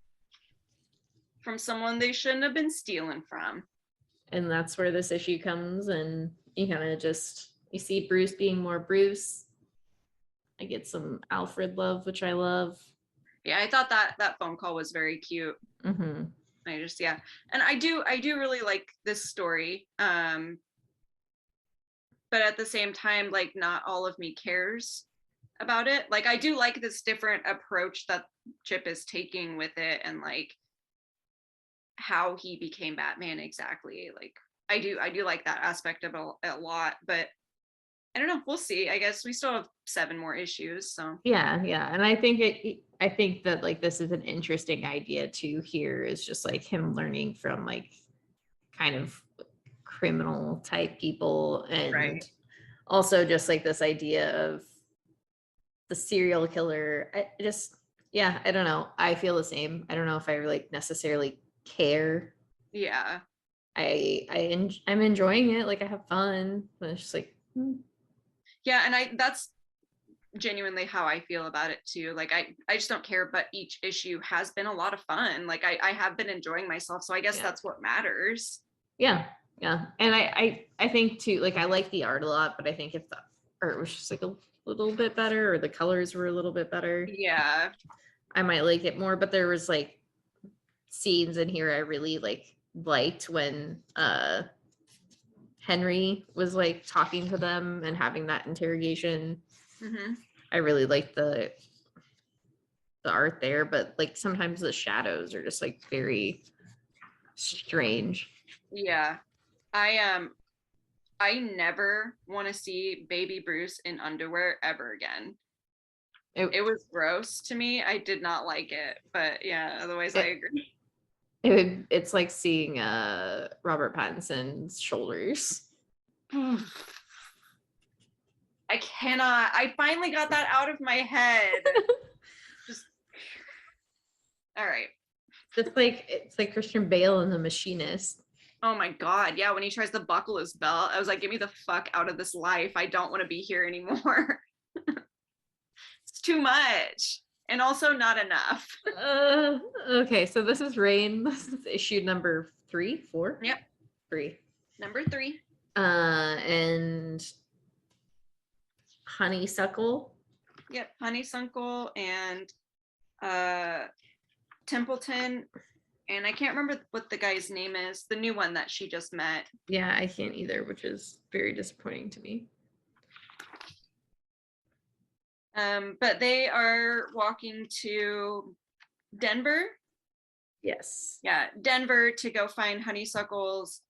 B: from someone they shouldn't have been stealing from.
A: And that's where this issue comes, and you kind of just, you see Bruce being more Bruce. I get some Alfred love, which I love.
B: Yeah, I thought that phone call was very cute.
A: Mm-hmm.
B: And I do really like this story. But at the same time, like, not all of me cares about it. Like, I do like this different approach that Chip is taking with it, and like how he became Batman exactly. Like, I do like that aspect of it a lot, but I don't know, we'll see. I guess we still have 7 more issues, so
A: yeah. And I think that like this is an interesting idea to hear, is just like him learning from like kind of criminal type people, and also just like this idea of the serial killer. I don't know. I feel the same. I don't know if I like necessarily care.
B: Yeah.
A: I'm enjoying it. Like, I have fun, but it's just like,
B: yeah, and that's genuinely how I feel about it too. Like, I just don't care, but each issue has been a lot of fun. Like, I have been enjoying myself, so I guess that's what matters.
A: Yeah. And I think too, like, I like the art a lot, but I think if the art was just like a little bit better, or the colors were a little bit better,
B: yeah,
A: I might like it more. But there was like scenes in here I really liked when Henry was like talking to them and having that interrogation.
B: Mm-hmm.
A: I really liked the art there, but like sometimes the shadows are just like very strange.
B: Yeah. I never want to see baby Bruce in underwear ever again. It was gross to me. I did not like it, but yeah, otherwise I agree.
A: It's like seeing Robert Pattinson's shoulders.
B: I cannot. I finally got that out of my head. Just all right.
A: It's like Christian Bale in The Machinist.
B: Oh my God. Yeah, when he tries to buckle his belt, I was like, get me the fuck out of this life. I don't want to be here anymore. It's too much. And also not enough.
A: Okay, so this is Rain. This is issue number 3, 4?
B: Yep.
A: 3.
B: Number 3.
A: And Honeysuckle.
B: Yep, Honeysuckle and Templeton. And I can't remember what the guy's name is, the new one that she just met.
A: Yeah, I can't either, which is very disappointing to me.
B: But they are walking to Denver.
A: Yes.
B: Yeah, Denver, to go find Honeysuckle's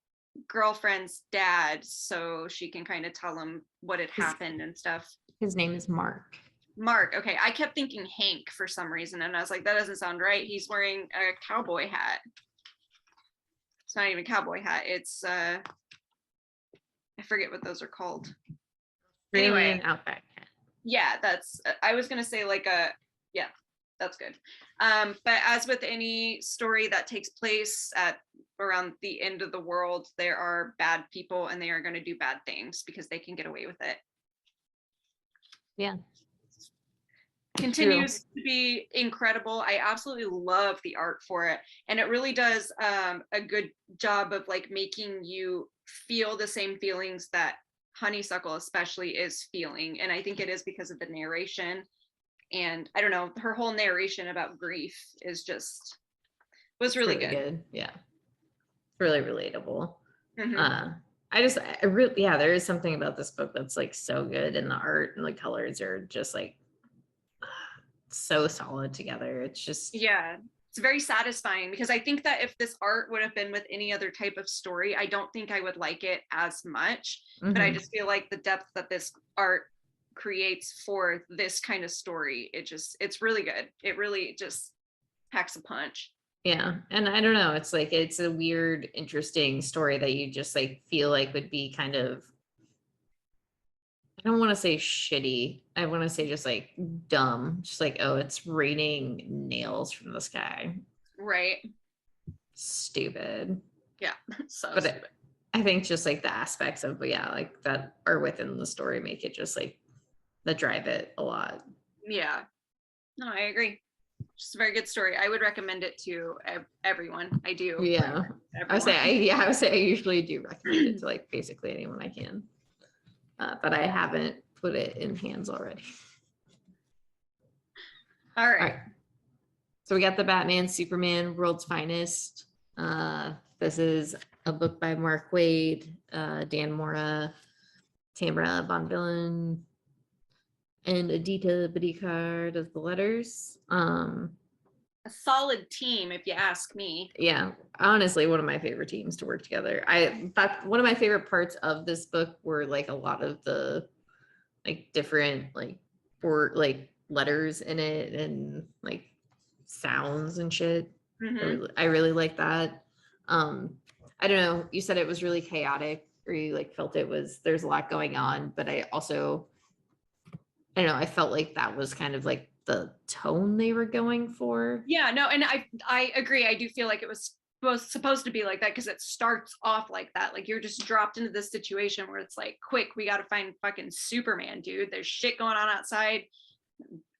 B: girlfriend's dad, so she can kind of tell him what had happened and stuff.
A: His name is Mark.
B: Mark. Okay, I kept thinking Hank for some reason, and I was like, that doesn't sound right. He's wearing a cowboy hat. It's not even a cowboy hat. It's I forget what those are called. Anyway,
A: Outback hat.
B: Yeah, that's. I was gonna say like a. Yeah, that's good. But as with any story that takes place at around the end of the world, there are bad people, and they are going to do bad things because they can get away with it.
A: Yeah.
B: continues to be incredible. I absolutely love the art for it, and it really does a good job of like making you feel the same feelings that Honeysuckle especially is feeling. And I think it is because of the narration, and I don't know, her whole narration about grief is just was really good.
A: Yeah, really relatable.
B: Mhm.
A: I really, yeah, there is something about this book that's like so good, and the art and the colors are just like so solid together. It's just,
B: Yeah, it's very satisfying, because I think that if this art would have been with any other type of story, I don't think I would like it as much. But I
A: mhm.
B: just feel like the depth that this art creates for this kind of story, it's really good. It really just packs a punch.
A: Yeah, and I don't know, it's like it's a weird, interesting story that you just like feel like would be kind of, I don't want to say shitty. I want to say just like dumb. Just like, oh, it's raining nails from the sky.
B: Right.
A: Stupid.
B: Yeah. So
A: But
B: stupid.
A: I think just like the aspects of, yeah, like that are within the story make it just like that drive it a lot.
B: Yeah. No, I agree. Just a very good story. I would recommend it to everyone. I do
A: Yeah.
B: recommend it to everyone.
A: I would say I usually do recommend it to like basically anyone I can. But I haven't put it in hands already.
B: All
A: All
B: right.
A: right. So we got the Batman, Superman, World's Finest. This is a book by Mark Waid, Dan Mora, Tamara Von Villen, and Adita Bidikar does the letters.
B: A solid team, if you ask me.
A: Yeah, honestly, one of my favorite teams to work together. I thought one of my favorite parts of this book were like a lot of the like different like word like letters in it and like sounds and shit.
B: Mm-hmm.
A: I really like that. Um, I don't know. You said it was really chaotic, or you like felt it was there's a lot going on, but I also I don't know. I felt like that was kind of like the tone they were going for.
B: Yeah, no, and I agree. I do feel like it was supposed to be like that, because it starts off like that. Like you're just dropped into this situation where it's like, quick, we got to find fucking Superman, dude. There's shit going on outside.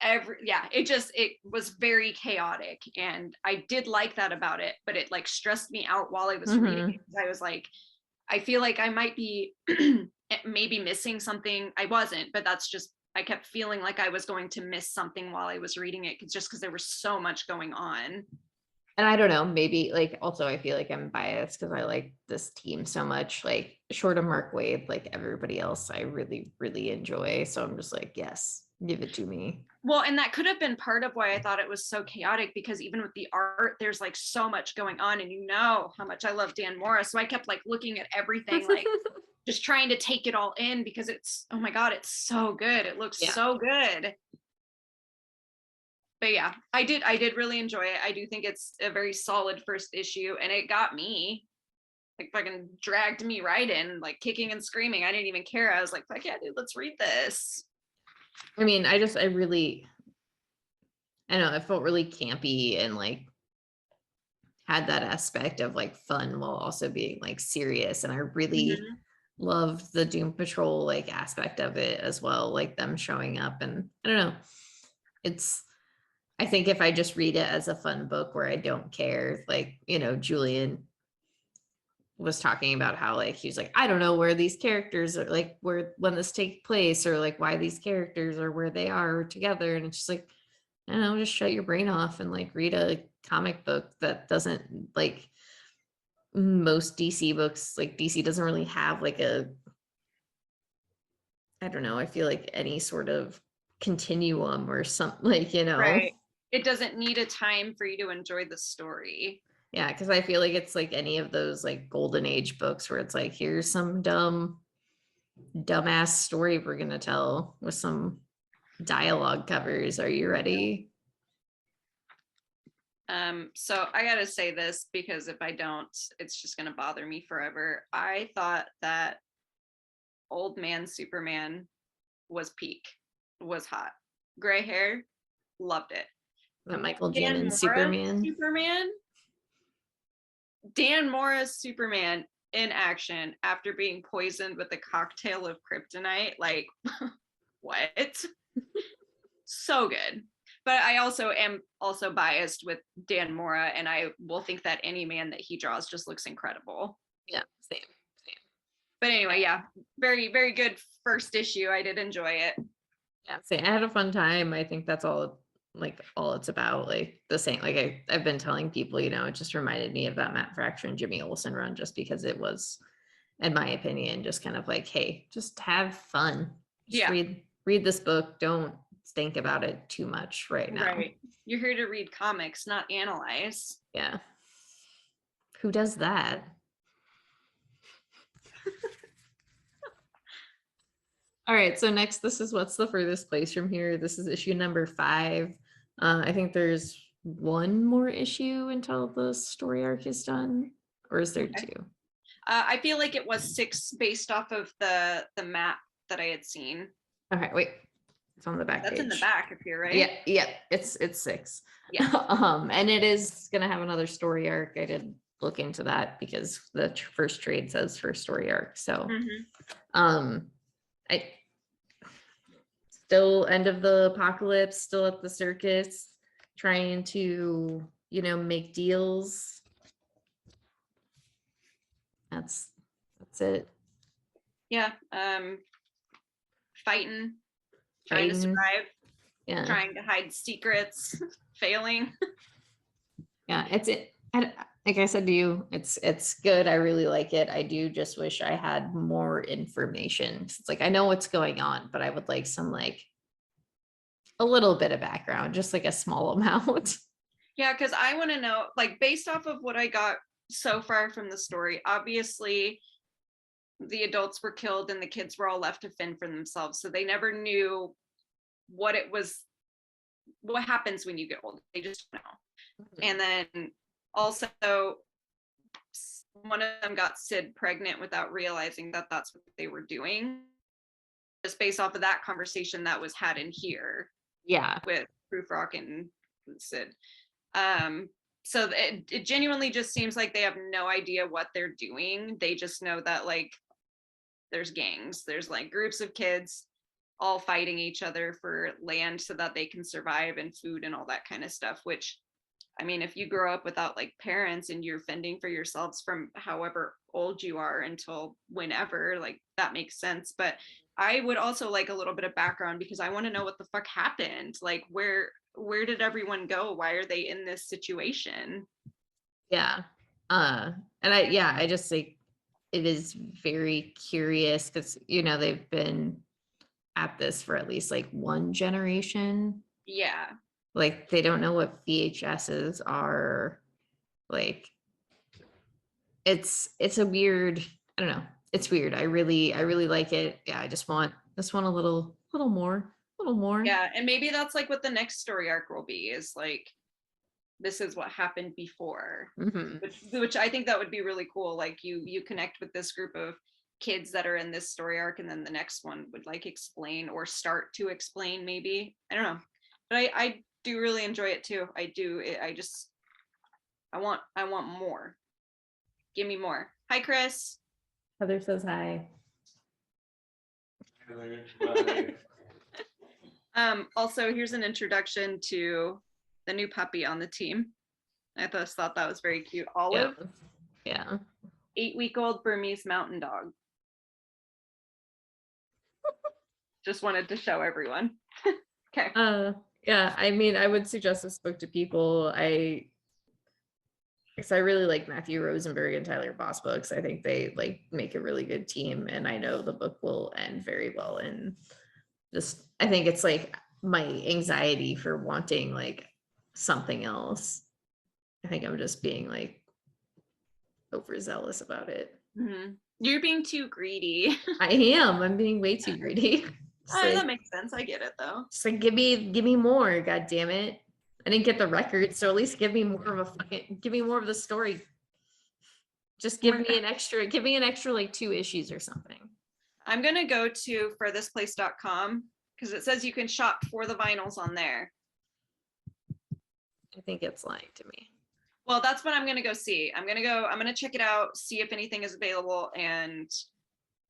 B: It was very chaotic, and I did like that about it, but it like stressed me out while I was reading
A: Mm-hmm.
B: it. I was like, I feel like I might be maybe missing something. I wasn't, but that's just, I kept feeling like I was going to miss something while I was reading it, just because there was so much going on.
A: And I don't know, maybe like also I feel like I'm biased because I like this team so much. Like short of Mark Waid, like everybody else, I really, really enjoy. So I'm just like, yes, give it to me.
B: Well, and that could have been part of why I thought it was so chaotic, because even with the art, there's like so much going on, and you know how much I love Dan Morris. So I kept like looking at everything, like just trying to take it all in, because it's, oh my God, it's so good. It looks
A: Yeah.
B: so good. But yeah, I did really enjoy it. I do think it's a very solid first issue, and it got me, like fucking dragged me right in, like kicking and screaming. I didn't even care. I was like, fuck yeah, dude, let's read this.
A: I mean, I really, I don't know, I felt really campy and like had that aspect of like fun while also being like serious. And I really
B: Mhm.
A: loved the Doom Patrol like aspect of it as well, like them showing up. And I don't know, it's, I think if I just read it as a fun book where I don't care, like, you know, Julian was talking about how like he's like, I don't know where these characters are, like where when this take place, or like why these characters are where they are together. And it's just like, I don't know, just shut your brain off and like read a comic book that doesn't like most DC books, like DC doesn't really have like a, I don't know, I feel like any sort of continuum or something, like, you know.
B: Right. It doesn't need a time for you to enjoy the story.
A: Yeah, because I feel like it's like any of those like golden age books where it's like, here's some dumbass story we're gonna tell with some dialogue covers. Are you ready?
B: So I gotta say this, because if I don't, it's just gonna bother me forever. I thought that old man Superman was peak, was hot. Gray hair, loved it.
A: That Michael
B: Dan
A: Janin
B: Mora's
A: Superman.
B: Superman, Dan Mora's Superman in action after being poisoned with a cocktail of kryptonite. Like, what? so good. But I also am also biased with Dan Mora, and I will think that any man that he draws just looks incredible.
A: Yeah, same.
B: But anyway, yeah, very, very good first issue. I did enjoy it.
A: Yeah, same. I had a fun time. I think that's all it's about. Like the same, like I've been telling people, it just reminded me of that Matt Fraction and Jimmy Olsen run, just because it was, in my opinion, just kind of like, hey, just have fun. Just
B: Yeah.
A: read this book. Don't think about it too much right now.
B: Right. You're here to read comics, not analyze.
A: Yeah. Who does that? All right, so next, this is What's the Furthest Place from Here. This is issue number 5. I think there's one more issue until the story arc is done, or is there
B: Okay.
A: 2?
B: I feel like it was 6 based off of the map that I had seen.
A: Okay, wait, it's on the back
B: That's
A: page.
B: in the back up here, right?
A: Yeah, it's 6.
B: Yeah.
A: And it is gonna have another story arc. I did look into that because the first trade says first story arc. So, I still end of the apocalypse, still at the circus, trying to, make deals. That's it.
B: Yeah. Fighting, trying to survive,
A: yeah,
B: trying to hide secrets, failing.
A: Yeah, like I said to you, it's good. I really like it. I do just wish I had more information. It's like I know what's going on, but I would like some a little bit of background, just like a small amount.
B: Yeah, because I want to know, like, based off of what I got so far from the story, obviously the adults were killed and the kids were all left to fend for themselves. So they never knew what happens when you get old. They just don't know. And then also one of them got Sid pregnant without realizing that that's what they were doing. Just based off of that conversation that was had in here.
A: Yeah.
B: With Prufrock and Sid. So it genuinely just seems like they have no idea what they're doing. They just know that there's gangs, there's groups of kids all fighting each other for land so that they can survive and food and all that kind of stuff, which I mean, if you grow up without parents and you're fending for yourselves from however old you are until whenever, that makes sense. But I would also like a little bit of background because I want to know what the fuck happened. Where did everyone go? Why are they in this situation?
A: Yeah. And I just think it is very curious because, they've been at this for at least one generation.
B: Yeah.
A: They don't know what VHSs are. It's a weird, I don't know. It's weird. I really like it. Yeah, I just want a little more.
B: Yeah, and maybe that's what the next story arc will be, is this is what happened before. Which I think that would be really cool. You connect with this group of kids that are in this story arc, and then the next one would explain or start to explain, maybe. I don't know. But I do really enjoy it too. I do. I want more. Give me more. Hi, Chris.
A: Heather says hi.
B: Also, here's an introduction to the new puppy on the team. I just thought that was very cute. Olive.
A: Yeah.
B: 8-week-old Burmese mountain dog. Just wanted to show everyone. Okay.
A: Yeah, I mean, I would suggest this book to people. Because I really like Matthew Rosenberg and Tyler Boss books. I think they make a really good team, and I know the book will end very well. And just, I think it's my anxiety for wanting something else. I think I'm just being overzealous about it.
B: Mm-hmm. You're being too greedy.
A: I am. I'm being way too greedy.
B: That makes sense. I get it though.
A: Just give me more. God damn it! I didn't get the record, so at least give me more of the story. Just give me an extra 2 issues or something.
B: I'm gonna go to furthestplace.com because it says you can shop for the vinyls on there.
A: I think it's lying to me.
B: Well, that's what I'm gonna go see. I'm gonna check it out, see if anything is available, and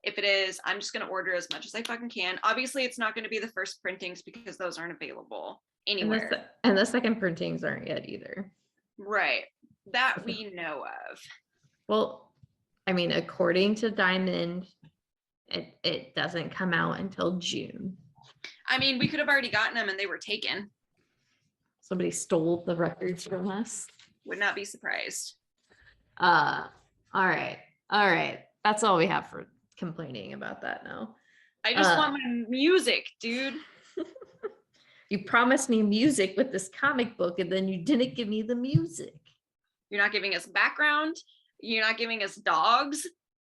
B: If it is, I'm just going to order as much as I fucking can. Obviously, it's not going to be the first printings because those aren't available anywhere.
A: And the second printings aren't yet either.
B: Right. That we know of.
A: Well, I mean, according to Diamond, it doesn't come out until June.
B: I mean, we could have already gotten them and they were taken.
A: Somebody stole the records from us.
B: Would not be surprised.
A: All right. That's all we have for complaining about that now.
B: I just want my music, dude.
A: You promised me music with this comic book and then you didn't give me the music.
B: You're not giving us background. You're not giving us dogs.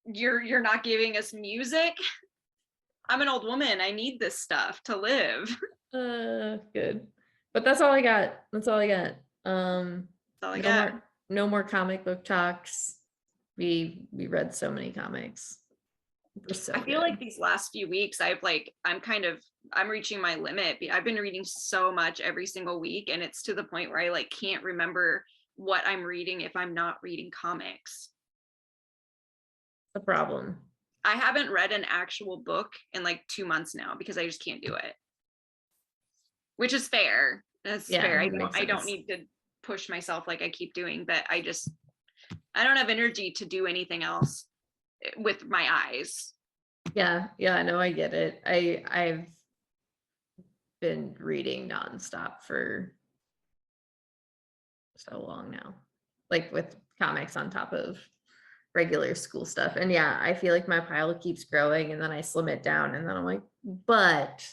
B: You're not giving us music. I'm an old woman. I need this stuff to live.
A: Good. But that's all I got. That's all I got.
B: That's all I got.
A: No more comic book talks. We read so many comics.
B: I feel like these last few weeks I'm reaching my limit. I've been reading so much every single week, and it's to the point where I like can't remember what I'm reading if I'm not reading comics.
A: The problem.
B: I haven't read an actual book in like 2 months now because I just can't do it. Which is fair. That's fair. I don't need to push myself like I keep doing, but I don't have energy to do anything else with my eyes.
A: Yeah, no, I get it. I've been reading nonstop for so long now, like with comics on top of regular school stuff. And yeah, I feel like my pile keeps growing and then I slim it down and then I'm like, but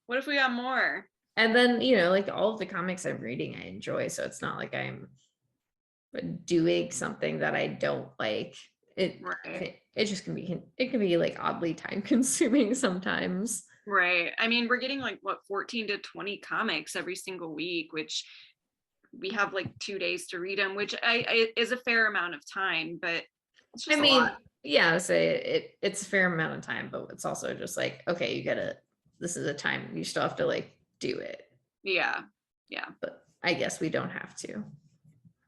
B: what if we got more?
A: And then, you know, like all of the comics I'm reading, I enjoy. So it's not like I'm doing something that I don't like. It just can be like oddly time consuming sometimes.
B: Right. I mean, we're getting like 14 to 20 comics every single week, which we have like 2 days to read them, which is a fair amount of time, but it's just a lot.
A: Yeah, I would say it's a fair amount of time, but it's also just like, okay, this is a time you still have to like do it.
B: Yeah.
A: But I guess we don't have to.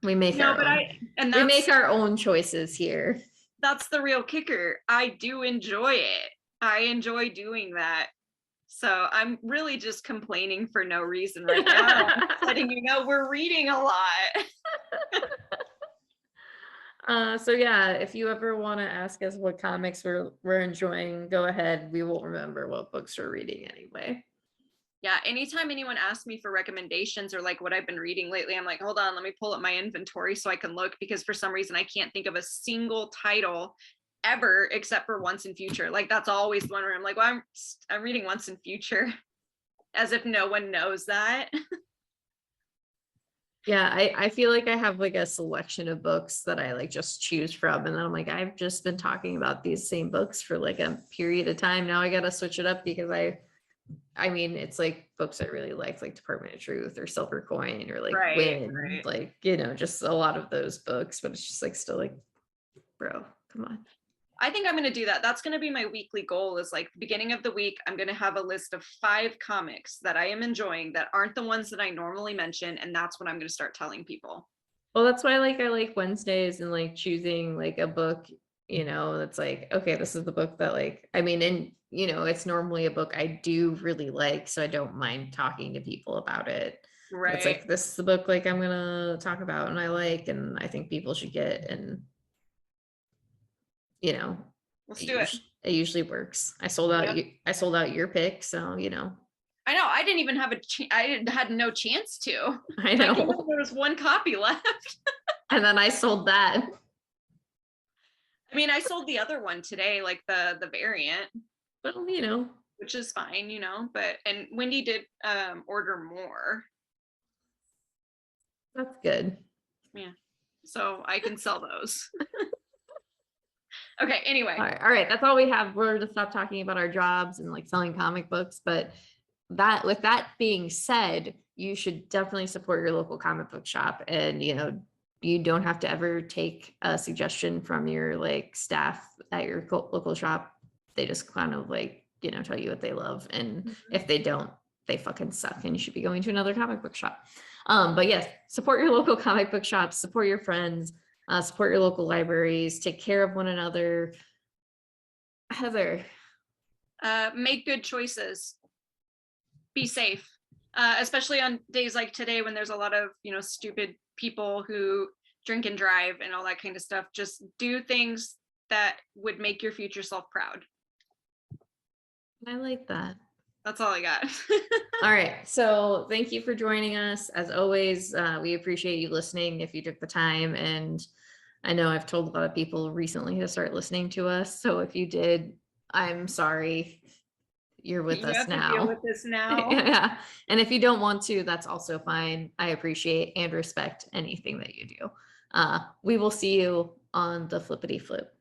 A: We make we make our own choices here.
B: That's the real kicker. I do enjoy it. I enjoy doing that. So I'm really just complaining for no reason right now. Letting you know we're reading a lot.
A: So yeah, if you ever want to ask us what comics we're enjoying, go ahead. We won't remember what books we're reading anyway.
B: Yeah, anytime anyone asks me for recommendations or like what I've been reading lately, I'm like, hold on, let me pull up my inventory so I can look, because for some reason I can't think of a single title ever except for Once and Future. Like that's always the one where I'm like, well, I'm reading Once and Future, as if no one knows that.
A: Yeah, I feel like I have like a selection of books that I like just choose from, and then I'm like, I've just been talking about these same books for like a period of time. Now I gotta switch it up because I mean, it's like books I really like Department of Truth or Silver Coin or like Wind, like, you know, just a lot of those books, but it's just like still like, bro, come on.
B: I think I'm going to do that. That's going to be my weekly goal, is like beginning of the week, I'm going to have a list of 5 comics that I am enjoying that aren't the ones that I normally mention. And that's what I'm going to start telling people.
A: Well, that's why I like Wednesdays and like choosing like a book, you know, that's like, okay, this is the book that like, I mean, and you know, it's normally a book I do really like, so I don't mind talking to people about it. Right. It's like, this is the book like I'm going to talk about and I like, and I think people should get, and you know,
B: let's do it.
A: It usually works. I sold out your pick, so you know.
B: I know. I didn't even have I had no chance to.
A: I know.
B: There was 1 copy left.
A: And then I sold that.
B: I mean, I sold the other one today, like the variant.
A: Well, you know.
B: Which is fine, you know, and Wendy did order more.
A: That's good.
B: Yeah. So I can sell those. Okay, anyway.
A: All right. That's all we have. We're to stop talking about our jobs and like selling comic books. But with that being said, you should definitely support your local comic book shop. And, you know, you don't have to ever take a suggestion from your like staff at your local shop. They just kind of like, you know, tell you what they love. And if they don't, they fucking suck. And you should be going to another comic book shop. But yes, support your local comic book shops, support your friends. Support your local libraries, take care of one another, Heather.
B: Make good choices. Be safe, especially on days like today when there's a lot of, stupid people who drink and drive and all that kind of stuff. Just do things that would make your future self proud.
A: I like that.
B: That's all I got.
A: All right. So thank you for joining us. As always, we appreciate you listening if you took the time. And I know I've told a lot of people recently to start listening to us. So if you did, I'm sorry. You're with us now.
B: Deal with this now.
A: Yeah. And if you don't want to, that's also fine. I appreciate and respect anything that you do. We will see you on the flippity flip.